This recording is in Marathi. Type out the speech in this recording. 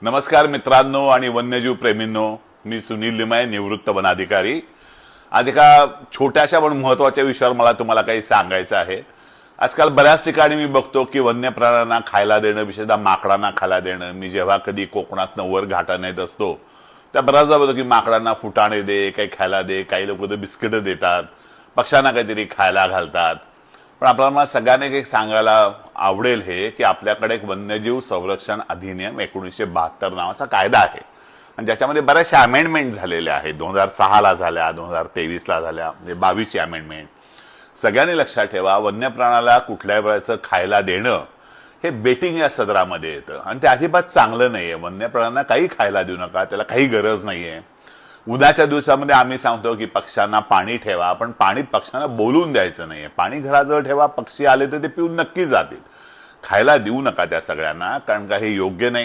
नमस्कार मित्रांनो आणि वन्यजीव प्रेमींनो, मी सुनील लिमये, निवृत्त वनाधिकारी। आज एका छोट्याशा पण महत्वाच्या विषयावर मला तुम्हाला काही सांगायचं आहे। आजकाल बऱ्याच ठिकाणी मी बघतो की वन्य प्राण्यांना खायला देणं, विशेषतः माकडांना खायला देणं। मी जेव्हा कधी कोकणातनं वर घाटाने येत असतो त्या बऱ्याचदा बघतो की माकडांना फुटाणे दे, काही खायला दे, काही लोक तर बिस्किट देतात, पक्ष्यांना काहीतरी खायला घालतात। पण आपल्याला सगळ्यांना एक सांगायला आवडेल हे की आपल्याकडे एक वन्यजीव संरक्षण अधिनियम 1972 नावाचा कायदा आहे आणि ज्याच्यामध्ये बऱ्याचशा अमेंडमेंट झालेल्या आहेत। 2006 ला झाल्या, 2023 ला झाल्या, म्हणजे 22ची अमेंडमेंट। सगळ्यांनी लक्षात ठेवा, वन्य प्राण्याला कुठल्याही प्रकारचं खायला देणं हे बेटिंग या सदरामध्ये येतं आणि ते अजिबात चांगलं नाहीये। वन्य प्राण्यांना काही खायला देऊ नका, त्याला काही गरज नाहीये। उद्याच्या दिवसामध्ये आम्ही सांगतो की पक्ष्यांना पाणी ठेवा, पण पाणी पक्ष्यांना बोलून द्यायचं नाहीये। पाणी घराजवळ ठेवा, पक्षी आले तर ते पिऊन नक्की जातील। खायला देऊ नका त्या सगळ्यांना, कारण का हे योग्य नाही।